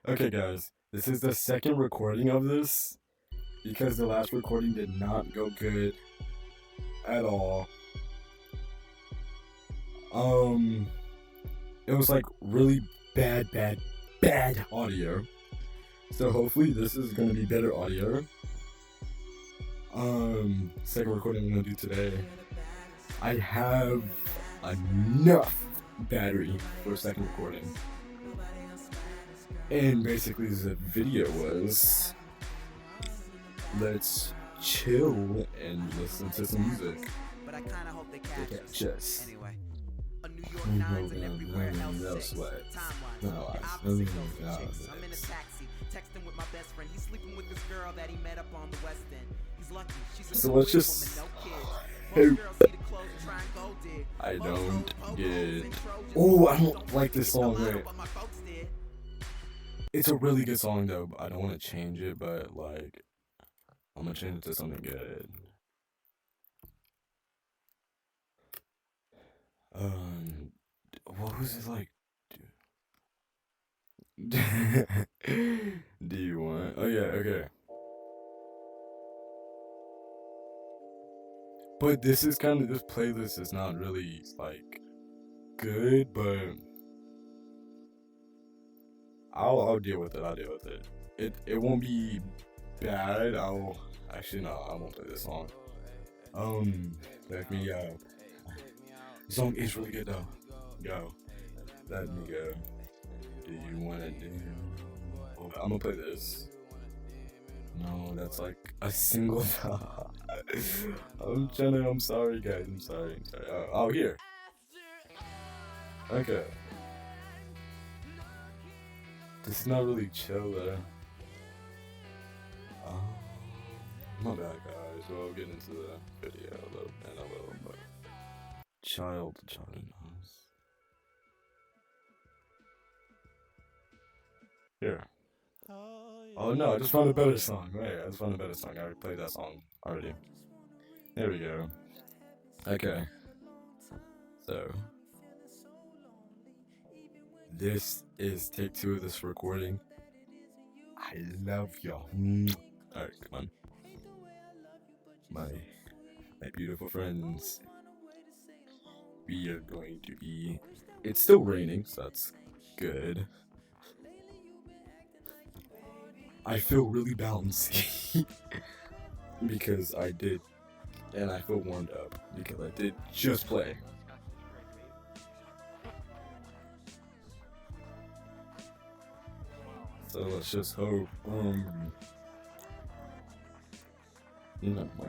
Okay, guys, this is the second recording of this because the last recording did not go good at all. Um, it was like really bad audio. So hopefully this is gonna be better audio. Second recording I'm gonna do today. I have enough battery for a second recording. And basically the video was let's chill and listen to some music. But I kinda hope they catch Just anyway. A New York Nights and everywhere else no shakes. sweat. Time-wise, No the lies. opposite goes with No chicks. I'm in a lies. taxi, texting with my best friend. He's sleeping with this girl that he met up on the West End. He's lucky, she's a So career let's just woman, no kids. Most girls see the clothes and try and go dig. I Most don't hoes popos get. and Trojans. Oh, I don't like this Don't song. get Wait, but my folks did. it's a really good song though. But I don't want to change it, but like I'm gonna change it to something good. What was it like? Do you want? Oh yeah, okay. But this is kind of this playlist is not really like good, but I'll deal with it. I'll deal with it. It won't be bad. I'll actually no, I won't play this song. Let me the song is really good though. Go, let me go. Do you wanna do? Oh, I'm gonna play this. No, that's like a single. I'm sorry, guys. I'm sorry. Oh, here. Okay. This is not really chill though. Oh, my bad, guys. We'll get into the video in a little bit. Child in us. Here. Oh no, I just found a better song. Wait, I just found a better song. I already played that song already. There we go. Okay. So this is take 2 of this recording. I love y'all. Alright, come on. My beautiful friends. We are going to be. It's still raining, so that's good. I feel really bouncy because I did, and I feel warmed up because I did just play. So let's just hope, my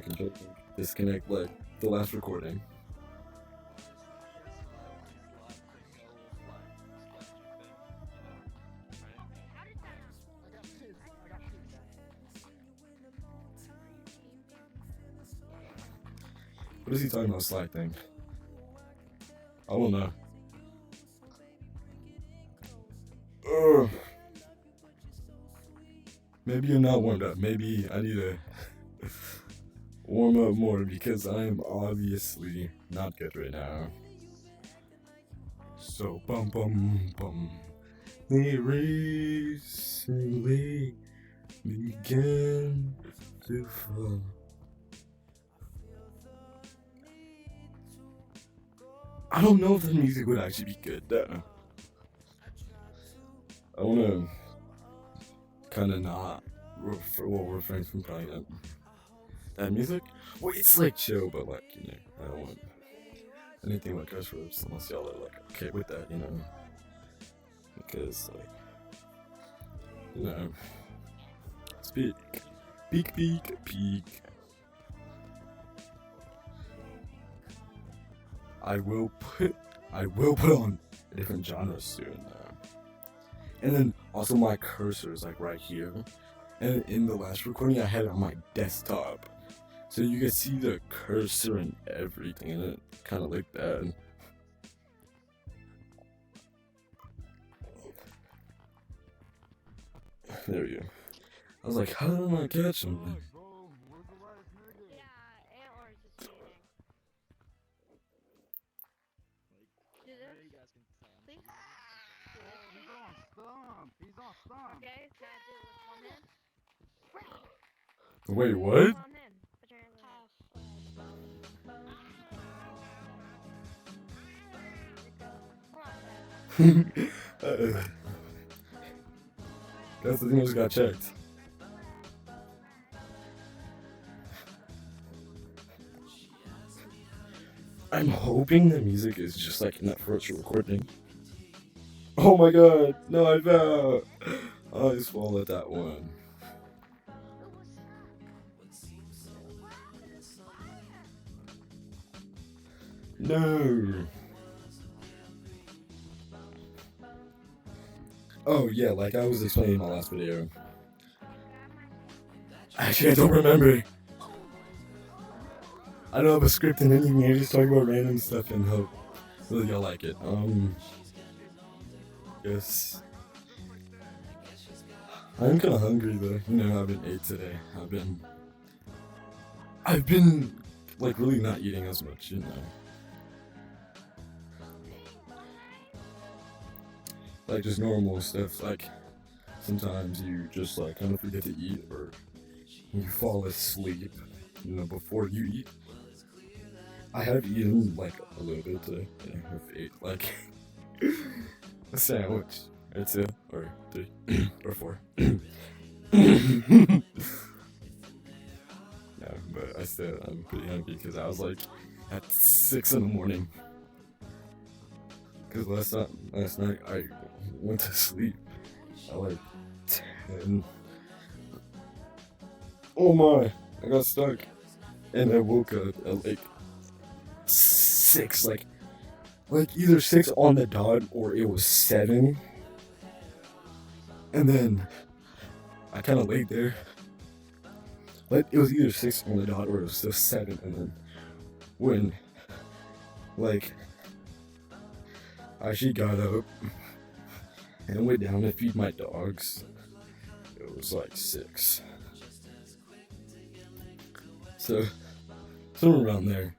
controller disconnect like the last recording. What is he talking about, slide thing? I don't know. Ugh. Maybe you're not warmed up. Maybe I need to warm up more because I'm obviously not good right now. So bum bum bum. They recently began to fall. I don't know if the music would actually be good though. I wanna kind of not refrain from playing that music. Well, it's like chill, but like I don't want anything like us words unless y'all are like okay with that, because like speak, peak. I will put on a different genre soon. And then also my cursor is like right here. And in the last recording I had it on my desktop. So you can see the cursor and everything and it kinda like that. There we go. I was like, how did I not catch him? Okay, gotta do it with one hand. Wait, what? One hand. Put your hands on it. uh, that's the thing I just got checked. I'm hoping the music is just like in that virtual recording. Oh my god, no, I fell. I swallowed that one. No. Oh yeah, like I was explaining in my last video. Actually, I don't remember. I don't have a script and anything. I just talk about random stuff and hope really y'all like it. Yes. I'm kind of hungry though. You know, I haven't ate today. I've been like really not eating as much. You know. Like just normal stuff. Like sometimes you just like kind of forget to eat or you fall asleep. You know, before you eat. I have eaten like a little bit today. Yeah, I've ate like a sandwich or two or three or four. No, but I'm pretty hungry because I was like at 6 in the morning. Because last night I went to sleep at like 10. Oh my! I got stuck, and I woke up at like 6, like either 6 on the dot or it was 7. And then I kind of laid there. Like it was either 6 on the dot or it was still 7. And then when like I actually got up and went down to feed my dogs, it was like 6. So somewhere around there.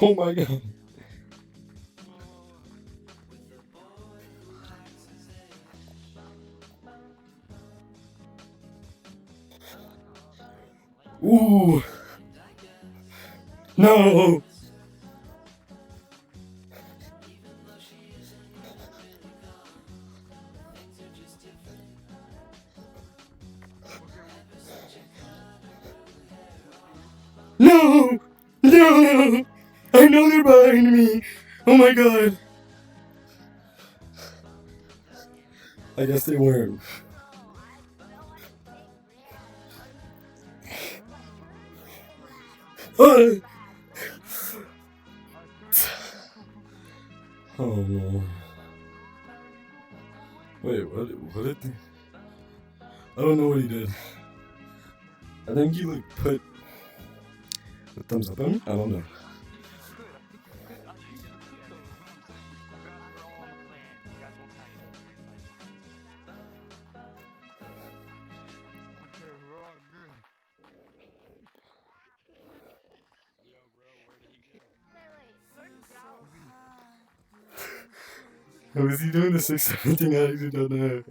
Oh my god. Ooh. No. No. No. I know they're behind me. Oh my god. I guess they weren't. Oh no. Wait, what did they... I don't know what he did. I think he like put a thumbs up on me? I don't know. Was he doing the 6-7 thing? I actually don't know.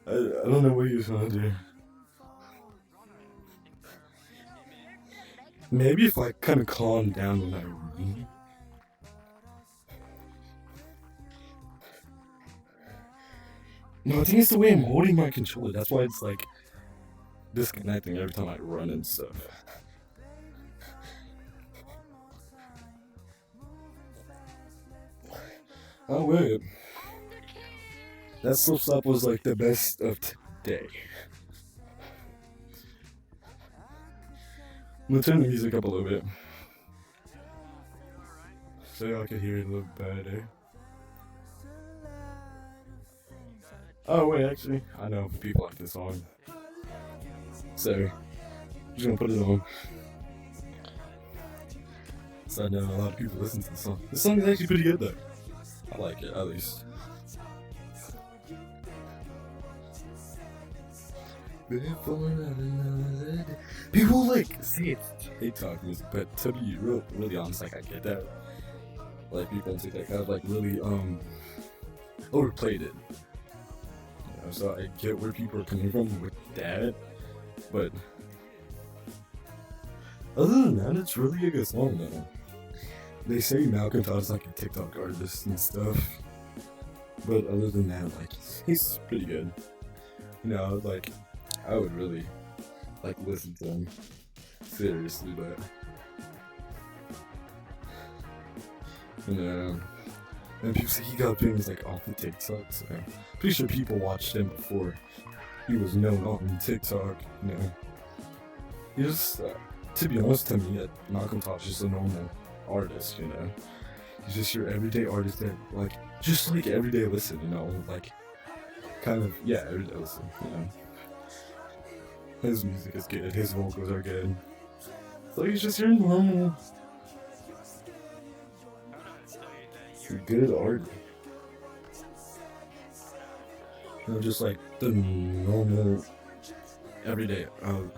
I don't know what he was trying to do. Maybe if I kind of calm down when I read. No, I think it's the way I'm holding my controller. That's why it's like disconnecting every time I run and stuff. Oh wait. That slip slap was like the best of today. I'm gonna turn the music up a little bit. So y'all can hear it a little better. Oh wait, actually, I know people like this song. So, I'm just gonna put it on. So I know a lot of people listen to the song. This song is actually pretty good though. I like it, at least. People like say it's TikTok music, but to be really honest, like I get that. like people on TikTok have like really overplayed it. You know, so I get where people are coming from with that, but other than that, it's really a good song though. They say Malcolm Todd is like a TikTok artist and stuff, but other than that, like he's pretty good. You know, like I would really like listen to him seriously, but you know, and people say he got things like off the TikTok. So pretty sure people watched him before he was known on TikTok. You know, he just to be honest to me, Malcolm Todd is just a normal artist. You know, he's just your everyday artist that like just like everyday listen. You know, like kind of everyday listen. You know. His music is good, his vocals are good. So he's just your normal good artist. You know, just like the normal everyday hold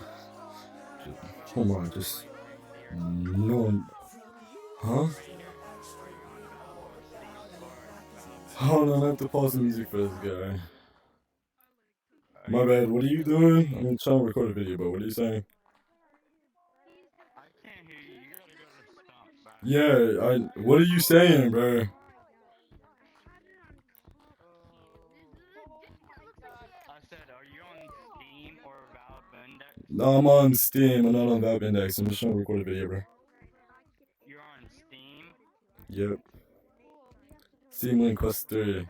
on, just normal. Huh? Hold on, I have to pause the music for this guy. My bad, what are you doing? I'm trying to record a video, but what are you saying? I can't hear you. You gotta go to stop back. Yeah, what are you saying, bro? I said, are you on Steam or Valve Index? No, I'm on Steam, I'm not on Valve Index. I'm just trying to record a video, bro. You're on Steam? Yep. Steam Link Quest 3. Wait,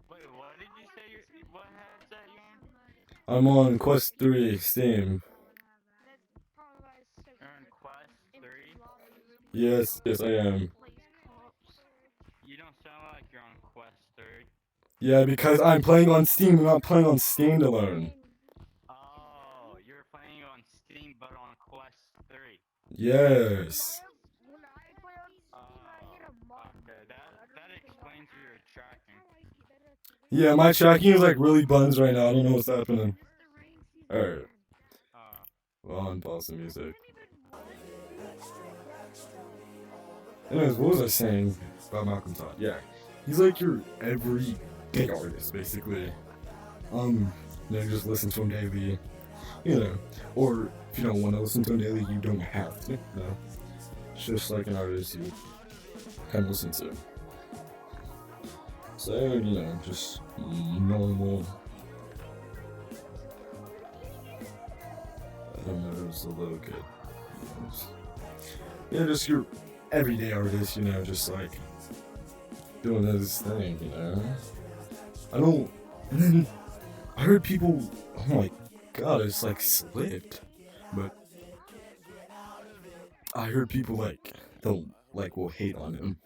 what did you say? What headset you on? I'm on Quest 3, Steam. You're on Quest 3? Yes, I am. You don't sound like you're on Quest 3. Yeah, because I'm playing on Steam, I'm not playing on Steam alone. Oh, you're playing on Steam but on Quest 3. Yes. Okay, that explains your tracking. Yeah, my tracking is like really buns right now. I don't know what's happening. Alright. Well, I'll unpause the music. Anyways, what was I saying about Malcolm Todd? Yeah, he's like your everyday artist, basically. You know, you just listen to him daily, you know. Or if you don't want to listen to him daily, you don't have to. You know, it's just like an artist you kind of listen to. So you know, just normal. I don't know, it was a little good. You know, just your everyday artist, you know, just like doing his thing, you know. And then I heard people, oh my god, it's like slipped, but I heard people like will hate on him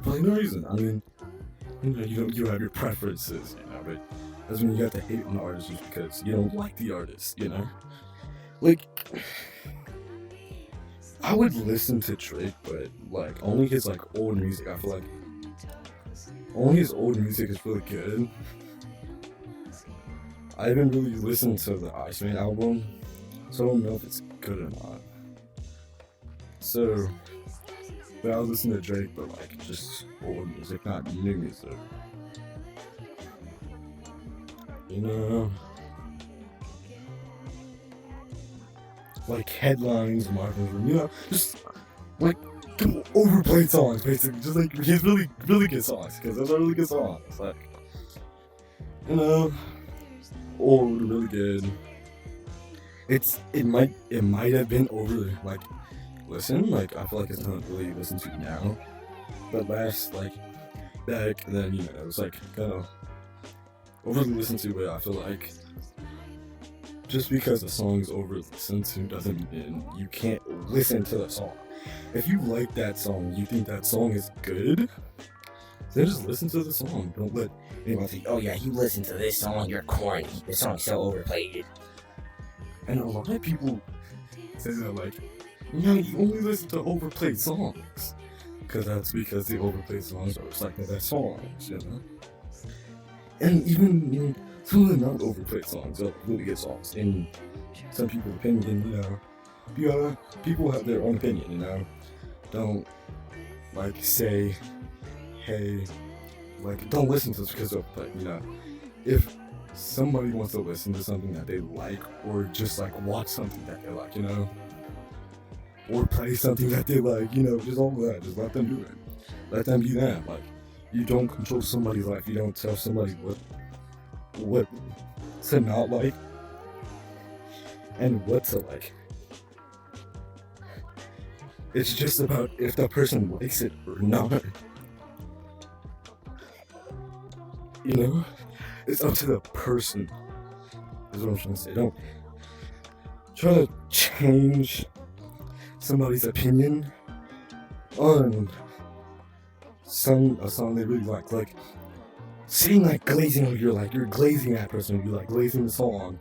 for like no reason. I mean, you know, you have your preferences, you know, but doesn't mean you have to hate on the artist just because you don't like the artist, you know. Like, I would listen to Drake, but like only his like old music. I feel like only his old music is really good. I haven't really listened to the Iceman album, so I don't know if it's good or not. So, but I'll listen to Drake, but like just old music, not new music. You know, like headlines, Marvin's Room, you know, just like overplayed songs, basically. Just like his really, really good songs, because those are really good songs. Like, you know, old, really good. It might have been over like listen, like I feel like it's not really listened to now. But last like back then, you know, it was like kind of overly listened to, but I feel like just because a song is over listened to doesn't mean you can't listen to the song. If you like that song, you think that song is good, then just listen to the song. Don't let anyone say, oh yeah, you listen to this song, you're corny. This song's so overplayed. And a lot of people say that like, you know, you only listen to overplayed songs. Because the overplayed songs are like the best songs, you know? And even, you know, some of the not overplayed songs are really good songs. In some people's opinion, you know, people have their own opinion, you know? Don't, like, say hey, like, don't listen to this because of, like, if somebody wants to listen to something that they like, or just like watch something that they like, or play something that they like, just all of that, just let them do it. Let them be them. Like, you don't control somebody's life. You don't tell somebody what to not like and what to like. It's just about if the person likes it or not. It's up to the person, is what I'm trying to say. Don't try to change somebody's opinion on a song they really like. Like, saying like glazing, you're glazing that person, you're like glazing the song.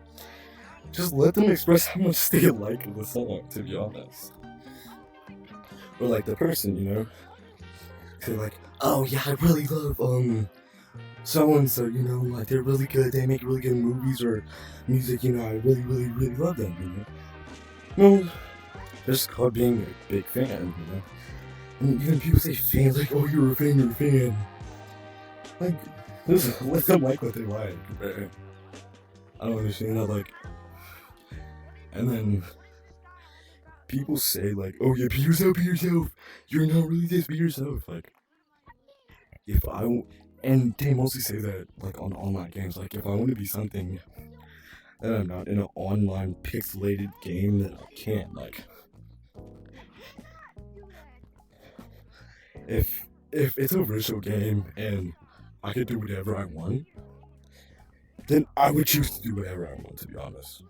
Just let them express how much they like the song, to be honest. Or like the person, they're like, oh yeah, I really love so and so, like they're really good, they make really good movies or music, I really, really, really love them, No, that's called being a big fan, And even people say fan, like, oh, you're a fan. Like, just let them like what they like, man. I don't understand that, like, and then people say, like, oh yeah, be yourself, you're not really this, be yourself, like, and they mostly say that, like, on online games, like, if I want to be something that I'm not in an online pixelated game, that I can't, like, if it's a virtual game and I could do whatever I want, then I would choose to do whatever I want, to be honest.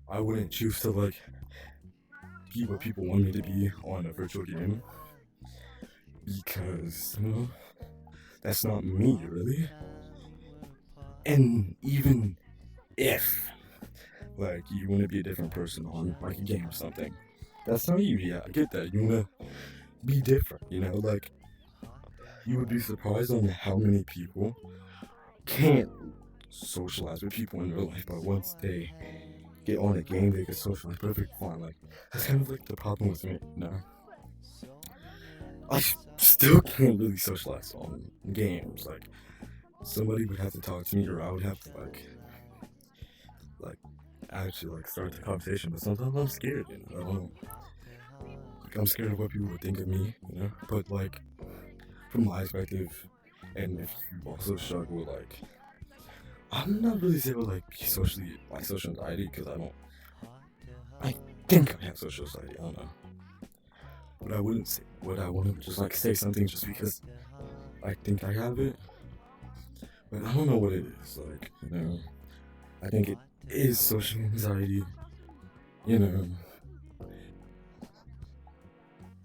I wouldn't choose to, like, be what people want me to be on a virtual game, because, that's not me, really. And even if, like, you want to be a different person on, like, a game or something, that's not you. Yeah, I get that. You want to be different, like, you would be surprised on how many people can't socialize with people in real life, but once they get on a game, they can socialize perfectly fine. Like, that's kind of like the problem with me, I still can't really socialize on games. Like, somebody would have to talk to me, or I would have to, like, actually, like, start the conversation, but sometimes I'm scared, I don't know. Like, I'm scared of what people would think of me, but, like, from my perspective, and if you also struggle, like, I'm not really able to, like, be social anxiety, because I think I have social anxiety, I don't know. But I wouldn't say what I want to just, like, say something just because I think I have it. But I don't know what it is, like, I think it is social anxiety,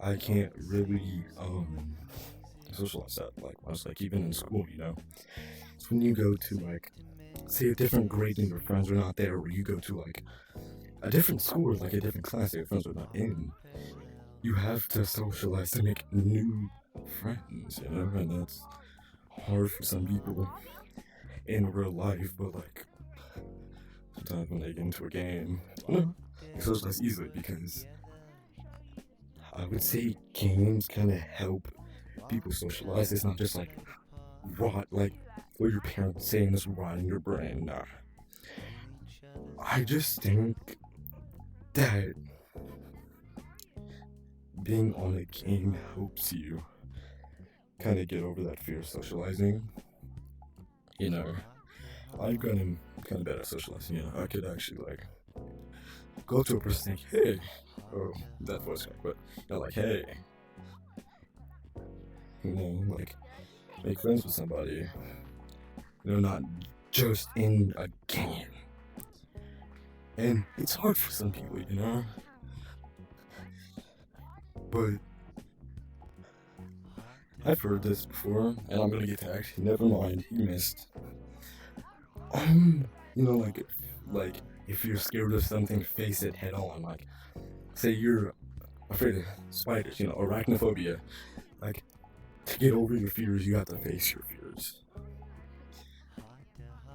I can't really, socialize that, like, much, like, even in school, It's when you go to, like, say a different grade and your friends are not there, or you go to, like, a different school or, like, a different class that your friends are not in, you have to socialize to make new friends, and that's hard for some people in real life, but, like, sometimes when they get into a game, they socialize easily, because I would say games kind of help people socialize. It's not just, like, rot, like, what your parents saying is rotting your brain. Nah. I just think that being on a game helps you kind of get over that fear of socializing. I've gotten kind of bad at socializing. I could actually, like, go to a person and think, hey, oh, that voice crack, but, like, hey, like, make friends with somebody, not just in a game. And it's hard for some people, but I've heard this before, and I'm gonna get tagged. Never mind, you missed. Like, if you're scared of something, face it head on. Like, say you're afraid of spiders, arachnophobia. Like, to get over your fears, you have to face your fears.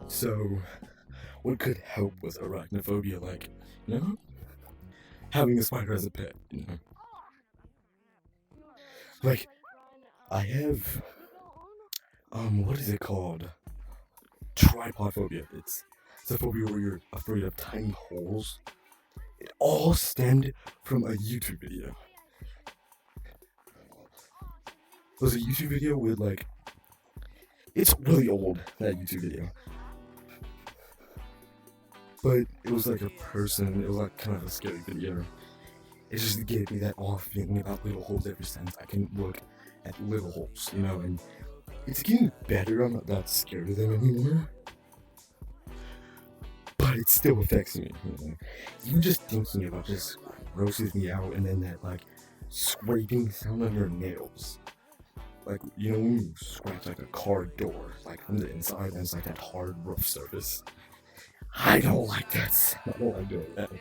So, what could help with arachnophobia? Like, having a spider as a pet, Like, I have what is it called? Tripod phobia. It's a phobia where you're afraid of tiny holes. It all stemmed from a YouTube video. It was a YouTube video with like, it's really old, that YouTube video. But it was like a person, it was like kind of a scary video. It just gave me that off feeling about little holes ever since I can look at little holes, you know, and it's getting better. I'm not that scared of them anymore. But it still affects me, you know. Even just thinking about this grosses me out, and then that like scraping sound on your nails. Like, you know, when you scratch like a car door, like from the inside, and it's like that hard rough surface. I don't like that sound. I don't like doing that.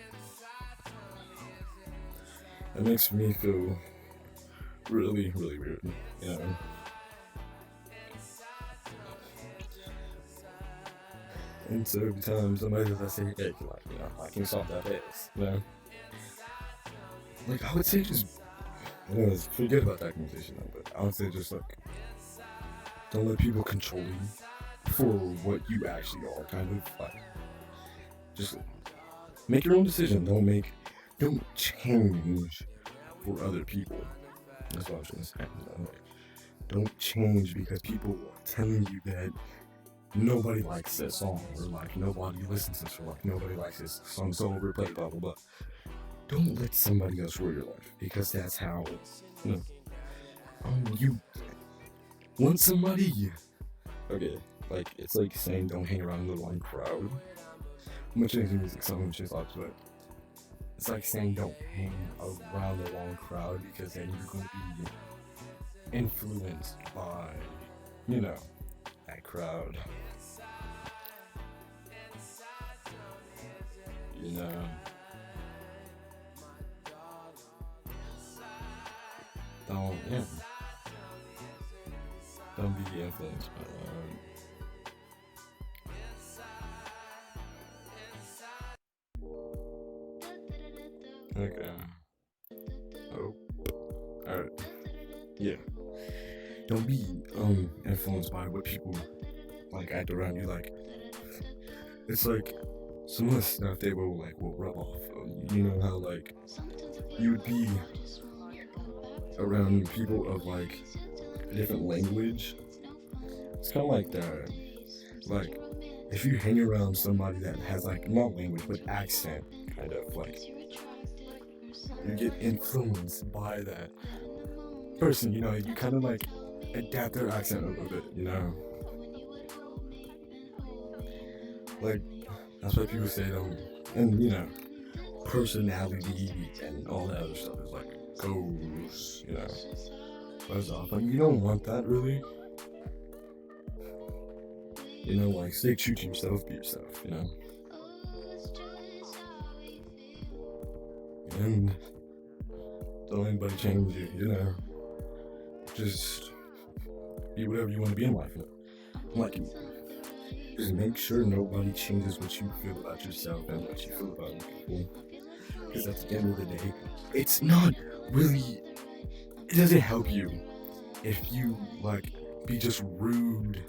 It makes me feel really, really weird, you know. And so every time somebody does, I say, hey, like, you know, I can stop that face, you know. Like, I would say just, you know, forget about that conversation, but I would say just like, don't let people control you for what you actually are, kind of like, just make your own decision. Don't change for other people. That's what I was gonna say. You know, like, don't change because people are telling you that nobody likes this song, or like nobody listens to this, or like nobody likes this song, so overplayed, blah blah blah. Don't let somebody else rule your life, because that's how, you know, you want somebody. Okay, like it's like saying don't hang around the wrong crowd. I'm gonna change the music song and change lots, but it's like saying don't hang around the wrong crowd, because then you're going to be influenced by, you know, that crowd. You know. Don't be influenced by that. Okay. Oh. Alright. Yeah. Don't be influenced by what people like act around you. Like, it's like some of the stuff they will rub off. You know how like you would be around people of like a different language. It's kind of like that. Like, if you hang around somebody that has like not language but accent, kind of like, you get influenced by that person. You know, you kind of like adapt their accent a little bit. You know, like that's why people say and you know, personality and all that other stuff is like goes, you know, goes off. Like, you don't want that really. You know, like, stay true to yourself, be yourself, you know. And don't let anybody change you, you know. Just be whatever you want to be in life. Like, just make sure nobody changes what you feel about yourself and what you feel about other people. Because at the end of the day, it's not really, it doesn't help you if you, like, be just rude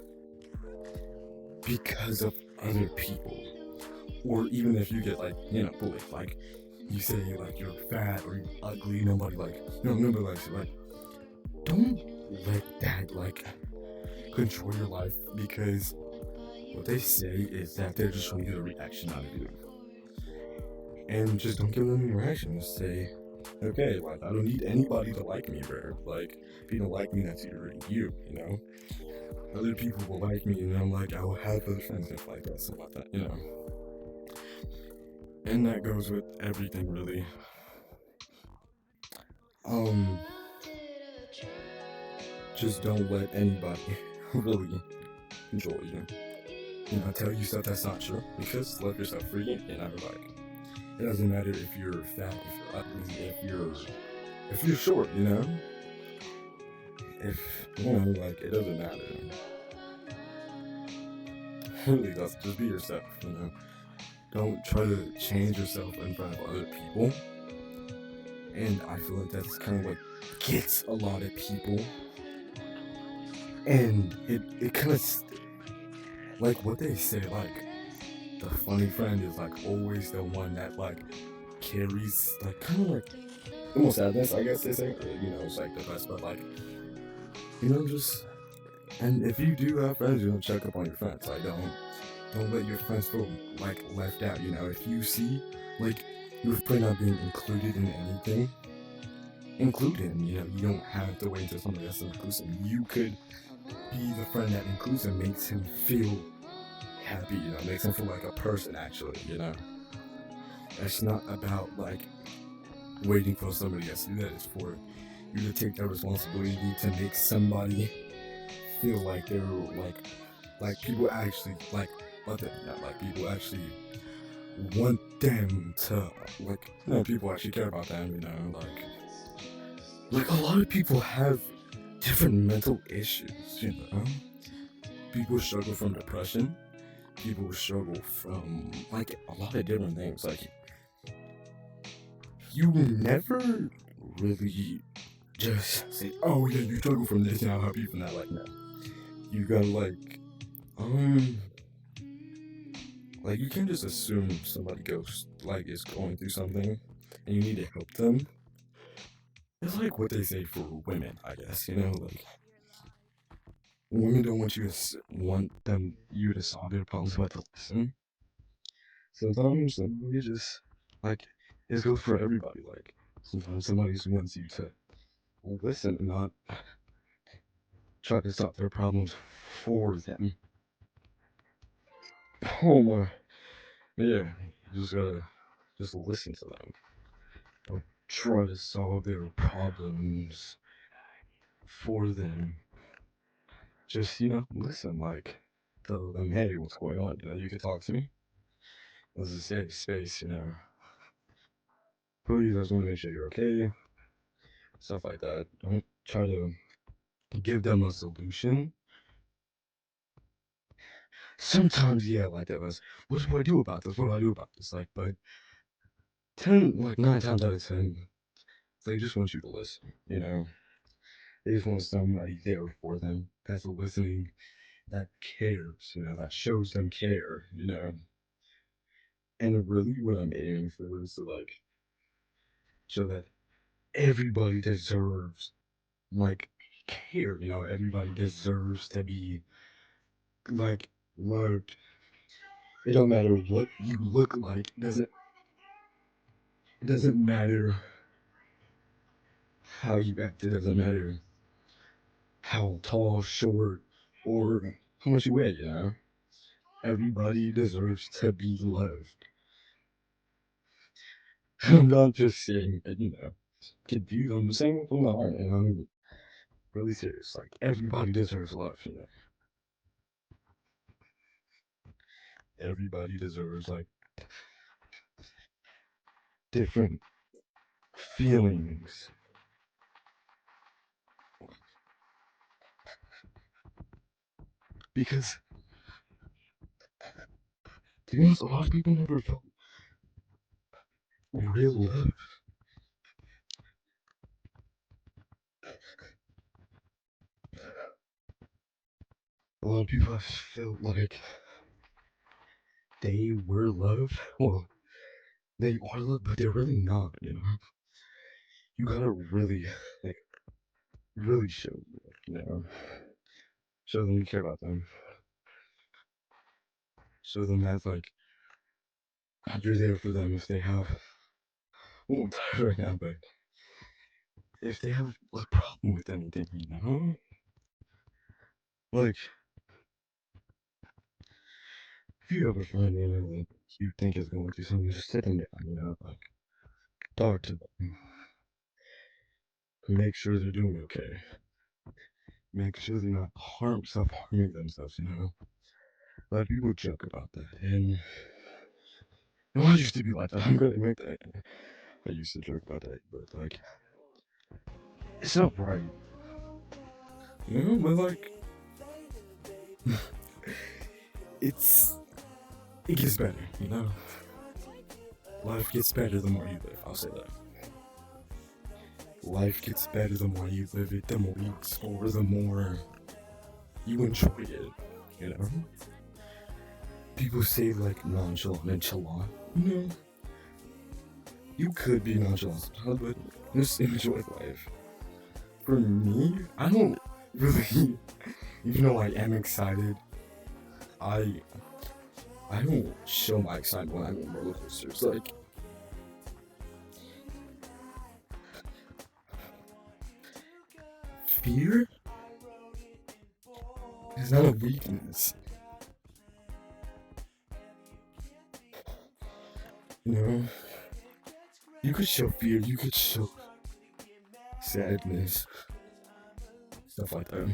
because of other people. Or even if you get, like, you know, bullied, like, you say, like, you're fat or you're ugly, nobody likes it. Like, don't let that, like, control your life, because what they say is that they're just trying to get a reaction out of you. And just don't give them a reaction. Just say, okay, like, I don't need anybody to like me, bro. Like, if you don't like me, that's you, you know? Other people will like me, and I'm like, I will have other friends that like that, something like that, you know? And that goes with everything, really. Just don't let anybody really control you. You know, tell you stuff that's not true, because love yourself free, and never like. It doesn't matter if you're fat, if you're ugly, if you're short, you know? If, you know, like, it doesn't matter. It really doesn't. Just be yourself, you know? Don't try to change yourself in front of other people. And I feel like that's kind of what gets a lot of people And it kind of like what they say, like the funny friend is like always the one that like carries like kind of like almost sadness, I guess they say. It's like the best, but like just and if you do have friends, check up on your friends. Like don't let your friends feel like left out. If you see like your friend not being included in anything, include him. You don't have to wait until somebody else includes him. You could be the friend that includes him, makes him feel happy. Makes him feel like a person. Actually, it's not about like waiting for somebody else to do that. It's for you to take that responsibility to make somebody feel like they're like people actually like love them. Like people actually want them to like people actually care about them. Like a lot of people have different mental issues. People struggle from depression. People struggle from like a lot of different things. Like you never really just say, "Oh yeah, you struggle from this, and I'll help you from that." Like no, you gotta um, like you can't just assume somebody goes like is going through something, and you need to help them. It's like what they say for women, I guess. Like women don't want you to solve their problems, but to listen. Sometimes you just like it goes for everybody. Like sometimes somebody just wants you to listen, and not try to solve their problems for them. Oh my, yeah. You just gotta just listen to them. Don't try to solve their problems for them. Just listen. Like tell them, hey, what's going on? You can talk to me. This is a safe space. Please, I just want to make sure you're okay. Stuff like that. Don't try to give them a solution. Sometimes, yeah, like that was, what do I do about this? What do I do about this? Like, but 9 times out of 10, they just want you to listen, They just want somebody there for them that's listening, that cares, that shows them care, And really what I'm aiming for is to, like, show that everybody deserves, like, care, Everybody deserves to be, like, loved. It don't matter what you look like. It doesn't matter how you act. It doesn't matter how tall, short, or how much you weigh. Everybody deserves to be loved. I'm not just saying, confused. I'm saying it from the heart, and I'm really serious. Like, everybody deserves love. Everybody deserves, like, different feelings. Because, to be honest, a lot of people never felt real love. A lot of people have felt like they were loved. Well, they are loved, but they're really not. You gotta really, like, really show, you know, show them you care about them. Show them that, like, you're there for them if they have, well, I'm tired right now, but if they have a problem with anything. Like, if you have a friend, that you think is going through something, just sit them down, like, talk to them. Make sure they're doing okay. Make sure they're not self-harming themselves. A lot of people joke about that, and I used to be like that. I'm gonna admit that. I used to joke about that, but, like, it's not right. But, like, it's, it gets better. Life gets better the more you live, I'll say that. Life gets better the more you live it, the more you explore, the more you enjoy it, you know? People say like nonchalant and chalant. No. You could be nonchalant sometimes, but just enjoy life. For me, I don't really, even though I am excited, I don't show my excitement when I'm on roller coasters. Like, fear is not a weakness. You know, you could show fear, you could show sadness, stuff like that.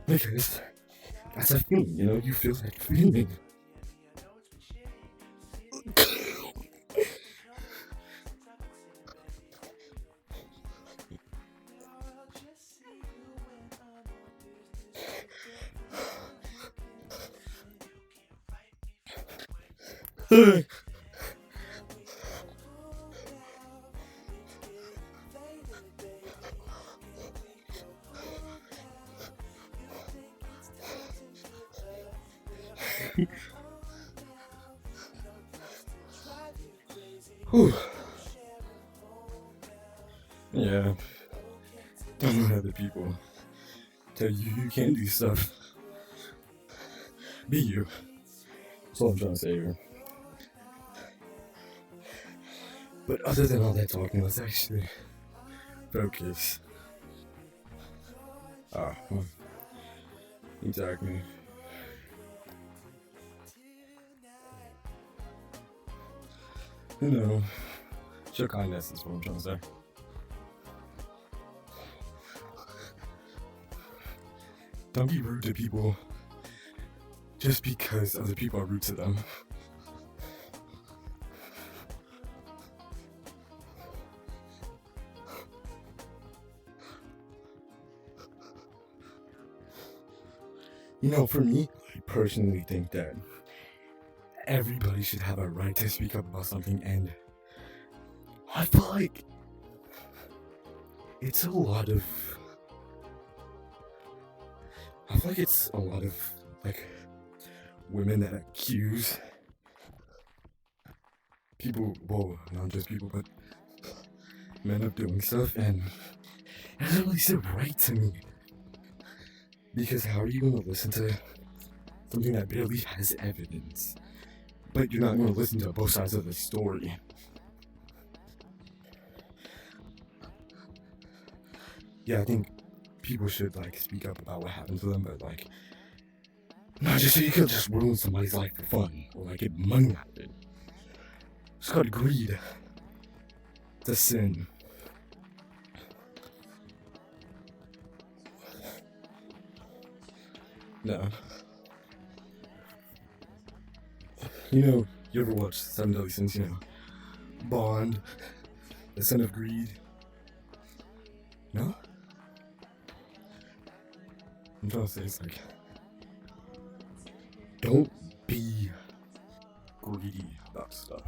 Because that's a feeling, you know, you feel that feeling. Whew. Yeah. Don't let other people tell you you can't do stuff. Be you. That's all I'm trying to say here. But other than all that talking, let's actually focus. Exactly. You know, show kindness is what I'm trying to say. Don't be rude to people just because other people are rude to them. You know, for me, I personally think that everybody should have a right to speak up about something, and I feel like it's a lot of. I feel like it's a lot of, like, women that accuse people, well, not just people, but men of doing stuff, and it doesn't really sit right to me. Because how are you going to listen to something that barely has evidence? But you're not going to listen to both sides of the story. Yeah, I think people should, like, speak up about what happened to them, but, like, not just so you can just ruin somebody's life for fun, or, like, get money out of it. It's called greed. It's a sin. No. You know, you ever watch Seven Deadly Sins, you know? Bond, the sin of greed. No? I'm trying to say, it's like, don't be greedy about stuff.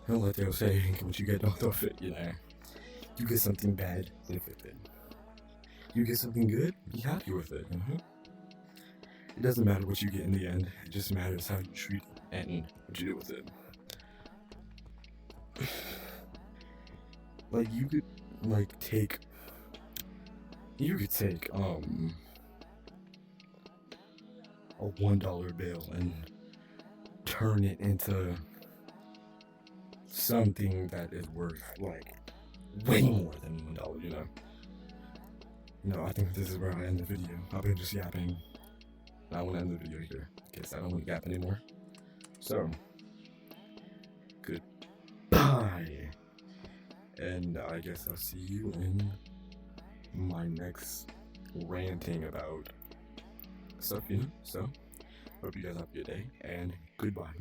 Don't let them say, what you get, don't throw it, you know? You get something bad, live with it. You get something good, be happy with it, It doesn't matter what you get in the end, it just matters how you treat it and what you do with it. Like, you could take a $1 bill and turn it into something that is worth, like, way more than $1, you know? I think this is where I end the video. I've been just yapping. I want to end the video here, because I don't want to yap anymore. So, goodbye. And I guess I'll see you in my next ranting about stuff, So, hope you guys have a good day, and goodbye.